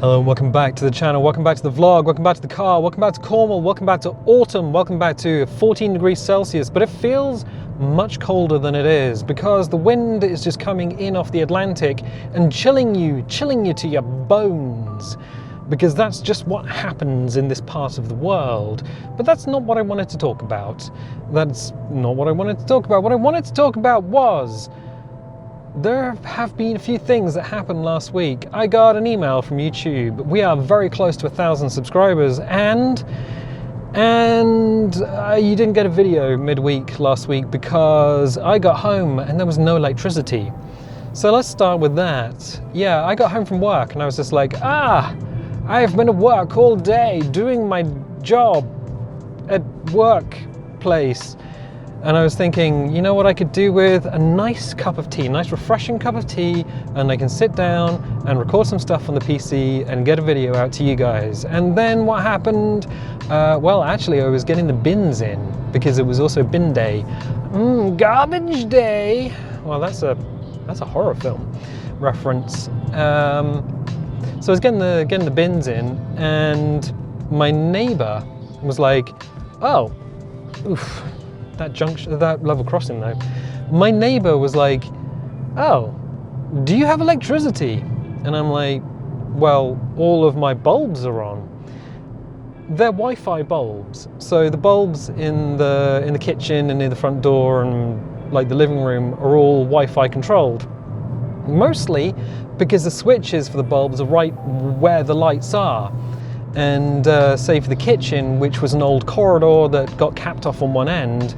Hello and welcome back to the channel, welcome back to the vlog, welcome back to the car, welcome back to Cornwall, welcome back to autumn, welcome back to 14 degrees Celsius, but it feels much colder than it is because the wind is just coming in off the Atlantic and chilling you to your bones, because that's just what happens in this part of the world. But that's not what I wanted to talk about. That's not what I wanted to talk about. What I wanted to talk about was there have been a few things that happened last week. I got an email from YouTube. We are very close to 1,000 subscribers, and you didn't get a video midweek last week because I got home and there was no electricity. So let's start with that. Yeah, I got home from work and I was just like, I've been at work all day doing my job at workplace. And I was thinking, you know what I could do with a nice cup of tea, nice refreshing cup of tea, and I can sit down and record some stuff on the PC and get a video out to you guys. And then what happened? Well, actually I was getting the bins in because it was also bin day. Garbage day. Well, that's a horror film reference. So I was getting the bins in, and my neighbor was like, oh, oof. That level crossing though. My neighbor was like, oh, do you have electricity? And I'm like, well, all of my bulbs are on. They're Wi-Fi bulbs. So the bulbs in the kitchen and near the front door and like the living room are all Wi-Fi controlled. Mostly because the switches for the bulbs are right where the lights are. And say for the kitchen, which was an old corridor that got capped off on one end,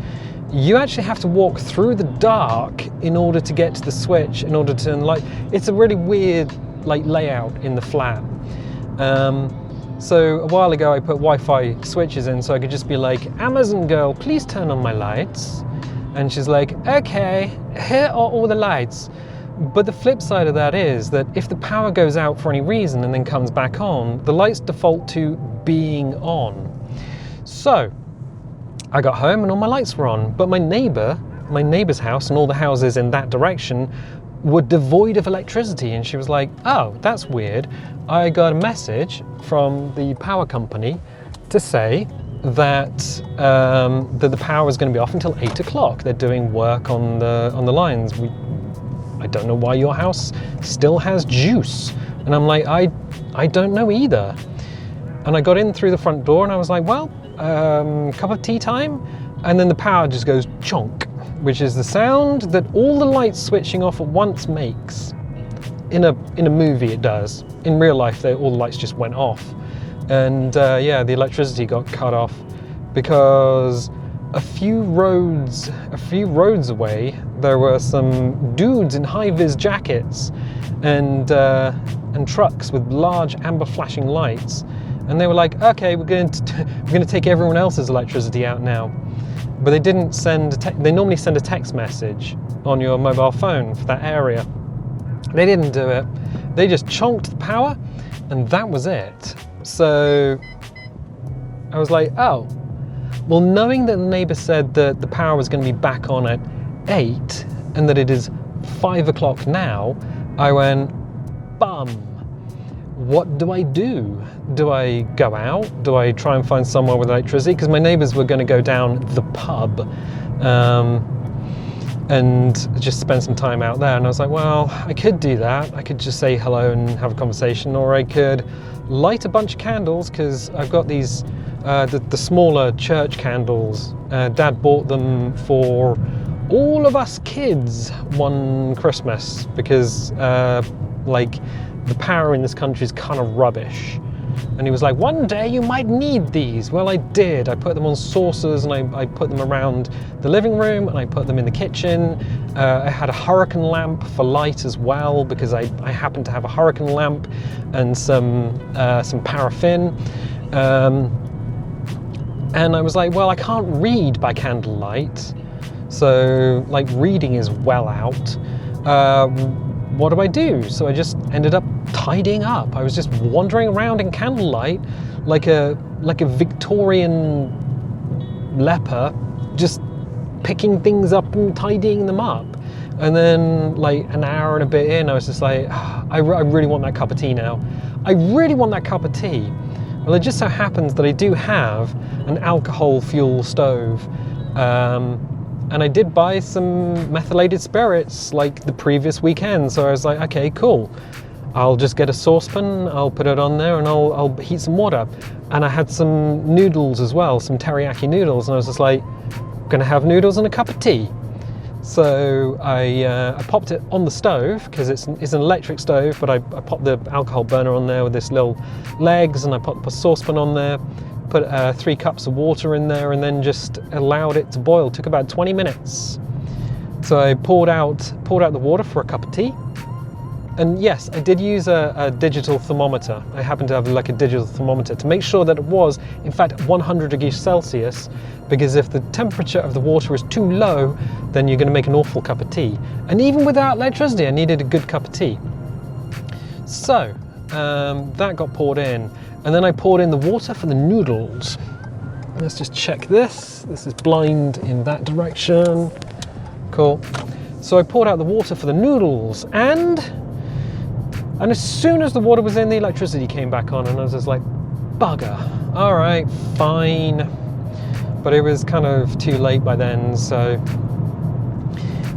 you actually have to walk through the dark in order to get to the switch, in order to turn the light. It's a really weird layout in the flat. So a while ago I put Wi-Fi switches in so I could just be like, Amazon girl, please turn on my lights. And she's like, okay, here are all the lights. But the flip side of that is that if the power goes out for any reason and then comes back on, the lights default to being on. So I got home and all my lights were on, but my neighbor's house and all the houses in that direction were devoid of electricity. And she was like, oh, that's weird. I got a message from the power company to say that that the power is going to be off until 8 o'clock. They're doing work on the lines. I don't know why your house still has juice. And I'm like, I don't know either. And I got in through the front door and I was like, well, cup of tea time. And then the power just goes chonk, which is the sound that all the lights switching off at once makes. In a movie it does. In real life, all the lights just went off. And yeah, the electricity got cut off because a few roads away, there were some dudes in high-vis jackets and trucks with large amber flashing lights, and they were like, okay, we're going to take everyone else's electricity out now. But they didn't send they normally send a text message on your mobile phone for that area. They didn't do it. They just chonked the power, and that was it. So I was like, oh. Well, knowing that the neighbor said that the power was going to be back on at 8 and that it is 5 o'clock now, I went, bum. What do I do? Do I go out? Do I try and find somewhere with electricity? Because my neighbors were going to go down the pub and just spend some time out there. And I was like, well, I could do that. I could just say hello and have a conversation, or I could light a bunch of candles, because I've got these the smaller church candles. Dad bought them for all of us kids one Christmas because like the power in this country is kind of rubbish. And he was like, one day you might need these. Well, I did. I put them on saucers and I put them around the living room and I put them in the kitchen. I had a hurricane lamp for light as well, because I happened to have a hurricane lamp and some paraffin. And I was like, well, I can't read by candlelight. So like reading is well out. What do I do? So I just ended up tidying up. I was just wandering around in candlelight like a Victorian leper, just picking things up and tidying them up. And then like an hour and a bit in, I was just like, I really want that cup of tea now. I really want that cup of tea. Well, it just so happens that I do have an alcohol fuel stove. And I did buy some methylated spirits like the previous weekend. So I was like, okay, cool. I'll just get a saucepan, I'll put it on there and I'll heat some water. And I had some noodles as well, some teriyaki noodles. And I was just like, gonna have noodles and a cup of tea. So I popped it on the stove because it's an electric stove, but I popped the alcohol burner on there with this little legs, and I put the saucepan on there, put 3 cups of water in there, and then just allowed it to boil. It took about 20 minutes. So I poured out the water for a cup of tea. And yes, I did use a digital thermometer. I happened to have like a digital thermometer to make sure that it was, in fact, 100 degrees Celsius, because if the temperature of the water is too low, then you're going to make an awful cup of tea. And even without electricity, I needed a good cup of tea. So that got poured in, and then I poured in the water for the noodles. Let's just check this. This is blind in that direction. Cool. So I poured out the water for the noodles, and as soon as the water was in, the electricity came back on, and I was just like, bugger. All right, fine. But it was kind of too late by then, so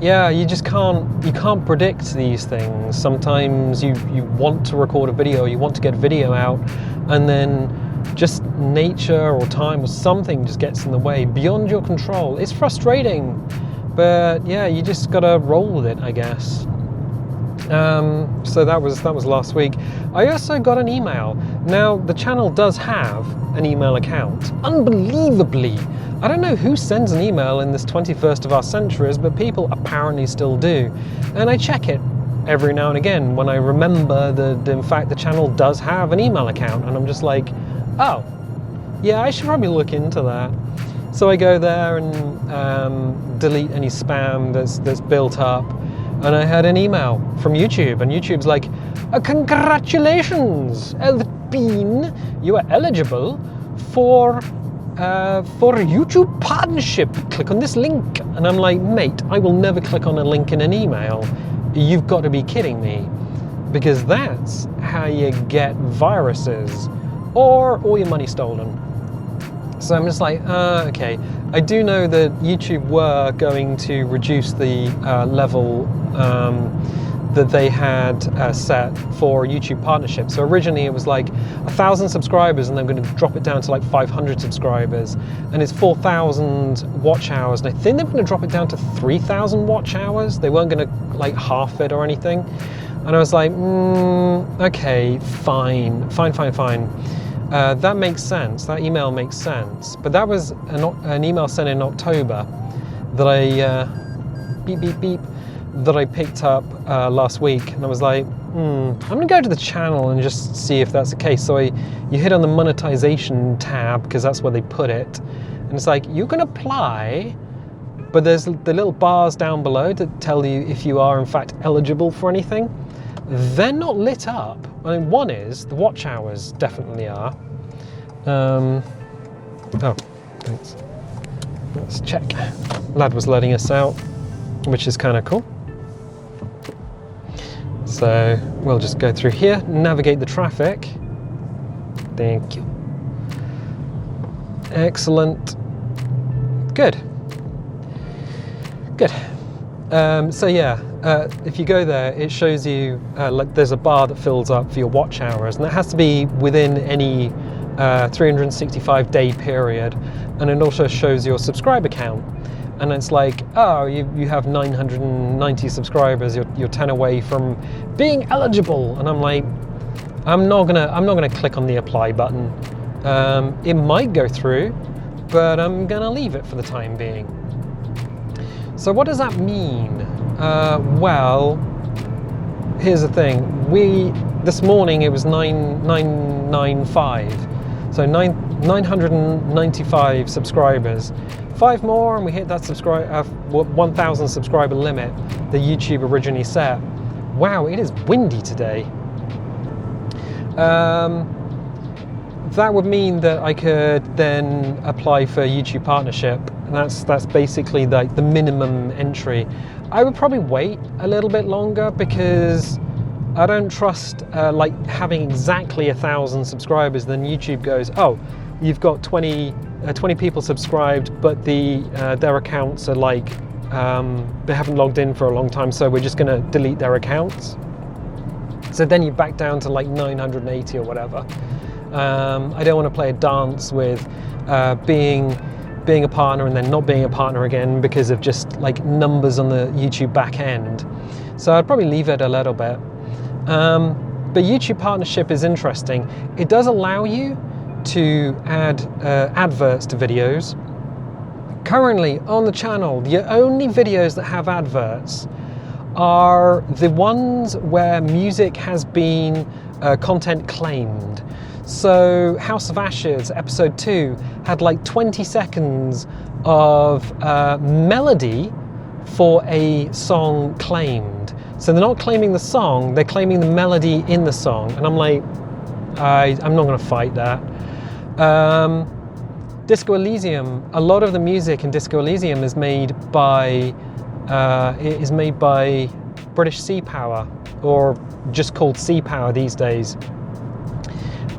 yeah, you just can't predict these things. Sometimes you want to record a video, you want to get a video out, and then just nature or time or something just gets in the way, beyond your control. It's frustrating, but yeah, you just gotta roll with it, I guess. So that was last week. I also got an email. Now, the channel does have an email account. Unbelievably, I don't know who sends an email in this 21st of our centuries, but people apparently still do. And I check it every now and again when I remember that in fact the channel does have an email account, and I'm just like, oh, yeah, I should probably look into that. So I go there and delete any spam that's built up. And I had an email from YouTube, and YouTube's like, congratulations, Elvin, you are eligible for a YouTube partnership. Click on this link. And I'm like, mate, I will never click on a link in an email. You've got to be kidding me. Because that's how you get viruses or all your money stolen. So I'm just like, okay. I do know that YouTube were going to reduce the level that they had set for YouTube partnerships. So originally it was like 1,000 subscribers, and they're going to drop it down to like 500 subscribers, and it's 4,000 watch hours. And I think they're going to drop it down to 3,000 watch hours. They weren't going to like half it or anything. And I was like, okay, fine. That makes sense. That email makes sense. But that was an email sent in October that I that I picked up last week, and I was like, I'm gonna go to the channel and just see if that's the case. So you hit on the monetization tab, because that's where they put it, and it's like, you can apply, but there's the little bars down below that tell you if you are in fact eligible for anything. They're not lit up. I mean, one is, the watch hours definitely are. Oh, thanks. Let's check. Lad was letting us out, which is kind of cool. So we'll just go through here, navigate the traffic. Thank you. Excellent. Good. So yeah, if you go there, it shows you like there's a bar that fills up for your watch hours, and that has to be within any 365-day period. And it also shows your subscriber count, and it's like, oh, you have 990 subscribers. You're 10 away from being eligible. And I'm like, I'm not gonna click on the apply button. It might go through, but I'm gonna leave it for the time being. So what does that mean? Well, here's the thing. This morning it was 995, so 995 subscribers. 5 more and we hit that 1,000 subscriber limit that YouTube originally set. Wow, it is windy today. That would mean that I could then apply for YouTube partnership. And that's basically like the minimum entry. I would probably wait a little bit longer, because I don't trust like having exactly 1,000 subscribers, then YouTube goes, oh, you've got 20 people subscribed, but their accounts are like, they haven't logged in for a long time, so we're just going to delete their accounts. So then you back down to like 980 or whatever. I don't want to play a dance with being a partner and then not being a partner again because of just like numbers on the YouTube back end. So I'd probably leave it a little bit. But YouTube partnership is interesting. It does allow you to add adverts to videos. Currently on the channel, the only videos that have adverts are the ones where music has been content claimed. So House of Ashes episode 2 had like 20 seconds of melody for a song claimed. So they're not claiming the song, they're claiming the melody in the song. And I'm like, I'm not gonna fight that. Disco Elysium, a lot of the music in Disco Elysium is made by British Sea Power, or just called Sea Power these days.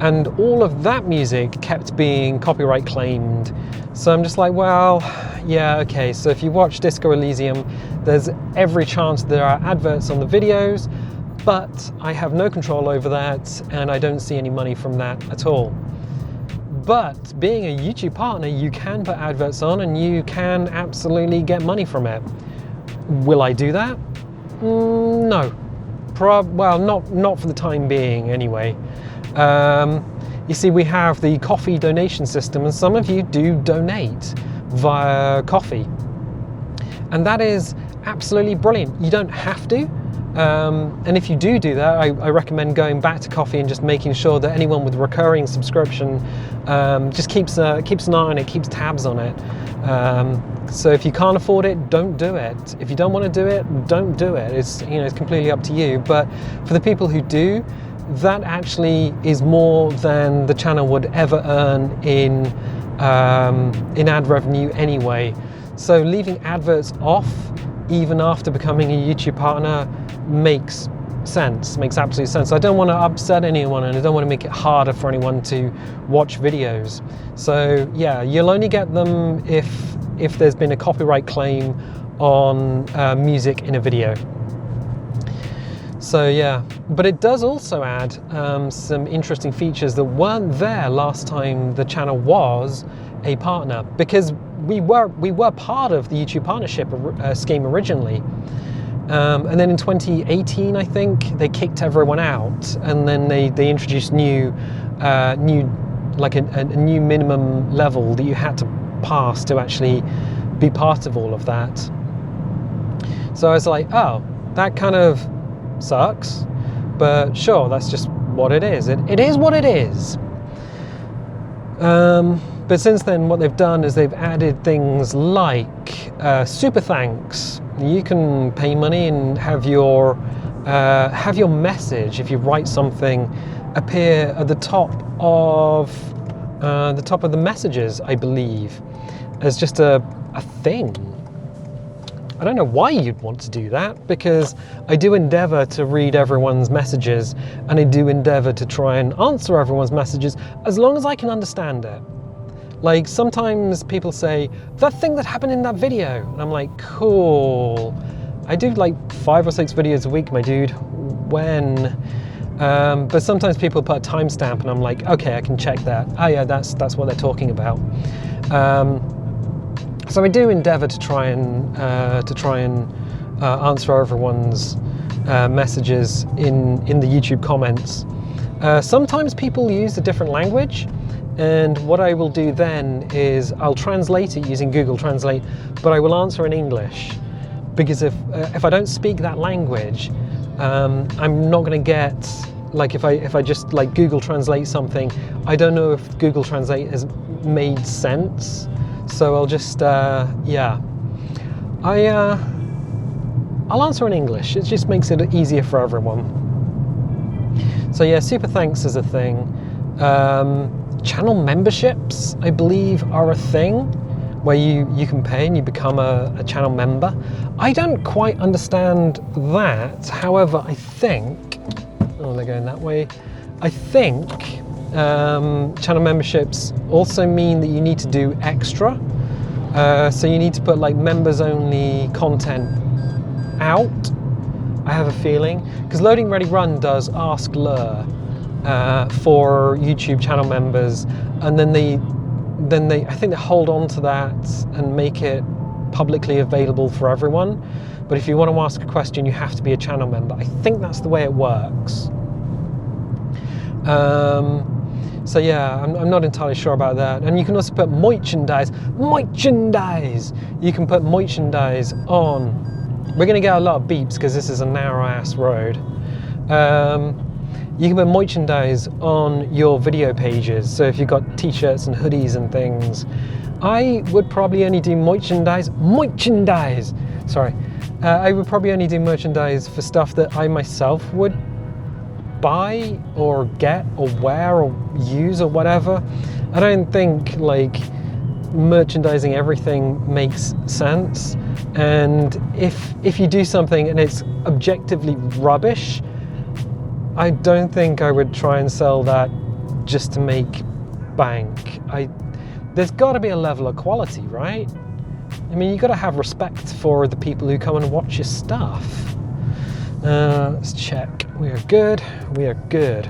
And all of that music kept being copyright claimed. So I'm just like, well, yeah, okay. So if you watch Disco Elysium, there's every chance there are adverts on the videos, but I have no control over that, and I don't see any money from that at all. But being a YouTube partner, you can put adverts on and you can absolutely get money from it. Will I do that? No. Well, not for the time being anyway. You see, we have the coffee donation system, and some of you do donate via coffee. And that is absolutely brilliant. You don't have to. And if you do that, I recommend going back to coffee and just making sure that anyone with recurring subscription just keeps an eye on it, keeps tabs on it. So if you can't afford it, don't do it. If you don't want to do it, don't do it. It's completely up to you. But for the people who do, that actually is more than the channel would ever earn in ad revenue anyway. So leaving adverts off even after becoming a YouTube partner makes sense, makes absolute sense. I don't want to upset anyone, and I don't want to make it harder for anyone to watch videos. So yeah, you'll only get them if there's been a copyright claim on music in a video. So yeah, but it does also add some interesting features that weren't there last time the channel was a partner, because we were part of the YouTube partnership scheme originally. And then in 2018, I think, they kicked everyone out, and then they introduced a new minimum level that you had to pass to actually be part of all of that. So I was like, oh, that kind of sucks, but sure, that's just what it is. It is what it is. But since then, what they've done is they've added things like super thanks. You can pay money and have your message, if you write something, appear at the top of the messages, I believe, as just a thing. I don't know why you'd want to do that, because I do endeavour to read everyone's messages, and I do endeavour to try and answer everyone's messages as long as I can understand it. Like, sometimes people say, that thing that happened in that video, and I'm like, cool. I do like 5 or 6 videos a week, my dude. When? But sometimes people put a timestamp, and I'm like, okay, I can check that. Oh yeah, that's what they're talking about. So I do endeavour to try and answer everyone's messages in the YouTube comments. Sometimes people use a different language, and what I will do then is I'll translate it using Google Translate, but I will answer in English, because if I don't speak that language, I'm not going to get, like, if I just like Google Translate something, I don't know if Google Translate has made sense. So I'll just yeah, I'll answer in English. It just makes it easier for everyone. So yeah, super thanks is a thing. Channel memberships, I believe, are a thing, where you can pay and you become a channel member. I don't quite understand that. However, I think, oh, they're going that way. I think channel memberships also mean that you need to do extra. So you need to put like members only content out, I have a feeling, because Loading Ready Run does ask Lure for YouTube channel members, and then they I think they hold on to that and make it publicly available for everyone. But if you want to ask a question, you have to be a channel member. I think that's the way it works. So yeah, I'm not entirely sure about that. And you can also put merchandise. You can put merchandise on. We're gonna get a lot of beeps because this is a narrow ass road. You can put merchandise on your video pages. So if you've got t-shirts and hoodies and things, I would probably only do merchandise. Sorry. I would probably only do merchandise for stuff that I myself would buy or get or wear or use or whatever. I don't think like merchandising everything makes sense. And if you do something and it's objectively rubbish, I don't think I would try and sell that just to make bank. There's got to be a level of quality, right? I mean, you got to have respect for the people who come and watch your stuff. Let's check. We are good. We are good.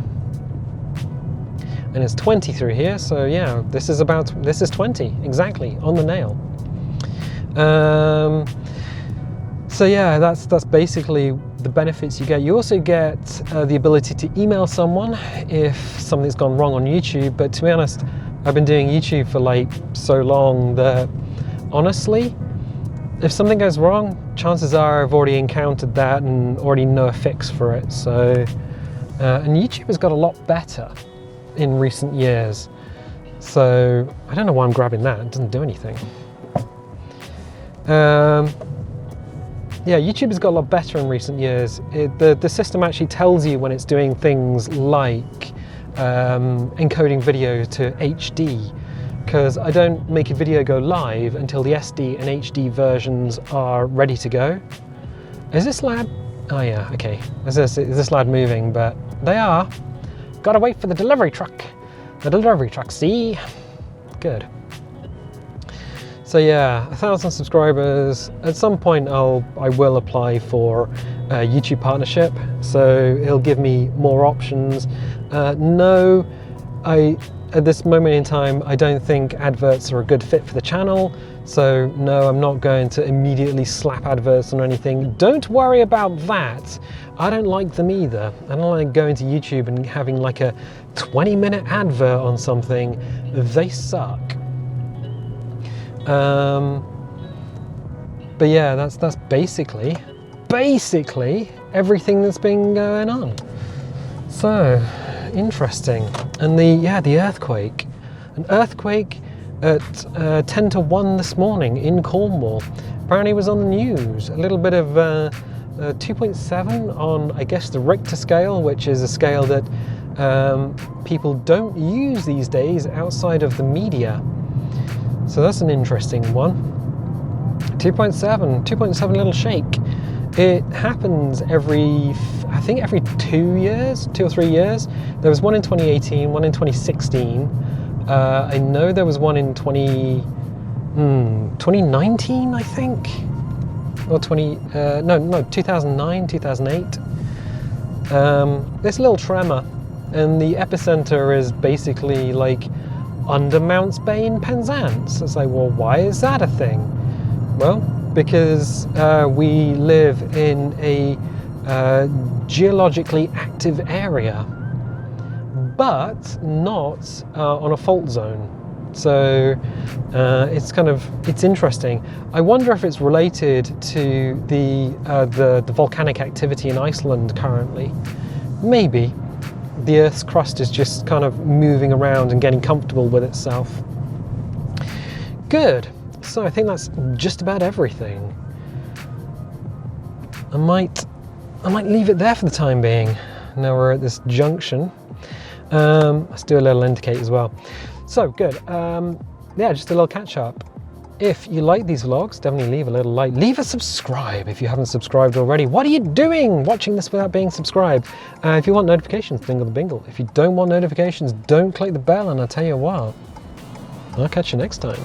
And it's 20 through here, so yeah, this is 20 exactly on the nail. So yeah, that's basically the benefits you get. You also get the ability to email someone if something's gone wrong on YouTube. But to be honest, I've been doing YouTube for like so long that honestly, if something goes wrong, chances are I've already encountered that and already know a fix for it. So, and YouTube has got a lot better in recent years. So I don't know why I'm grabbing that. It doesn't do anything. Yeah, YouTube has got a lot better in recent years. The system actually tells you when it's doing things like encoding video to HD, because I don't make a video go live until the SD and HD versions are ready to go. Is this lad? Oh yeah, okay. Is this lad moving? But they are. Gotta wait for the delivery truck. The delivery truck, see? Good. So yeah, 1,000 subscribers. At some point I will apply for a YouTube partnership, so it'll give me more options. No, at this moment in time, I don't think adverts are a good fit for the channel. So no, I'm not going to immediately slap adverts on anything. Don't worry about that. I don't like them either. I don't like going to YouTube and having like a 20-minute advert on something. They suck. But yeah, that's basically everything that's been going on. So interesting. And the earthquake. An earthquake at 10 to 1 this morning in Cornwall. Apparently it was on the news. A little bit of 2.7 on, I guess, the Richter scale, which is a scale that people don't use these days outside of the media. So that's an interesting one. 2.7 little shake. It happens every 2 years, 2 or 3 years. There was one in 2018, one in 2016. I know there was one in 2019, I think. Or 2009, 2008. This little tremor, and the epicenter is basically like under Mounts Bay in Penzance. It's like, well, why is that a thing? Well, because we live in a geologically active area, but not on a fault zone. So it's interesting. I wonder if it's related to the volcanic activity in Iceland currently. Maybe. The Earth's crust is just kind of moving around and getting comfortable with itself. Good. So I think that's just about everything. I might leave it there for the time being. Now we're at this junction. Let's do a little indicate as well. So good. Yeah, just a little catch up. If you like these vlogs, definitely leave a little like. Leave a subscribe if you haven't subscribed already. What are you doing watching this without being subscribed? If you want notifications, dingle the bingle. If you don't want notifications, don't click the bell, and I'll tell you what, I'll catch you next time.